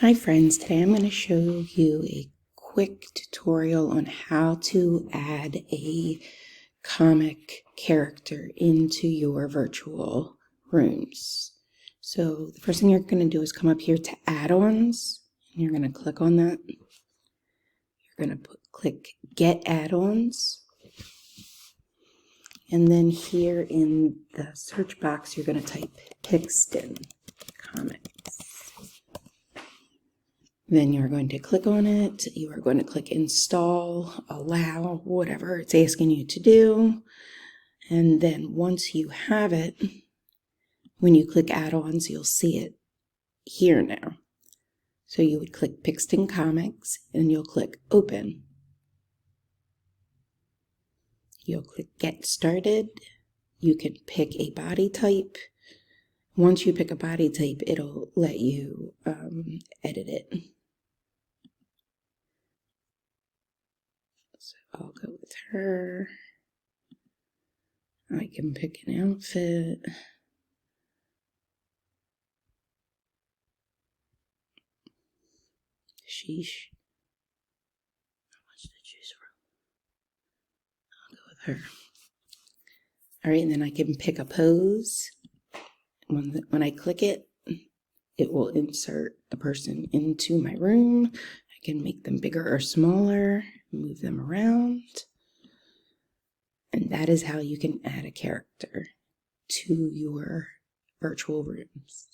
Hi friends, today I'm going to show you a quick tutorial on how to add a comic character into your virtual rooms. So the first thing you're going to do is come up here to add-ons, and you're going to click on that. You're going to click Get Add-ons, and then here in the search box you're going to type Pixton Comics. Then you're going to click on it. You are going to click install, allow, whatever it's asking you to do. And then once you have it, when you click add-ons, you'll see it here now. So you would click Pixton Comics and you'll click open. You'll click get started. You can pick a body type. Once you pick a body type, it'll let you edit it. So I'll go with her. I can pick an outfit. Sheesh. How much to choose from? I'll go with her. All right, and then I can pick a pose. When I click it, it will insert the person into my room. I can make them bigger or smaller, move them around. And that is how you can add a character to your virtual rooms.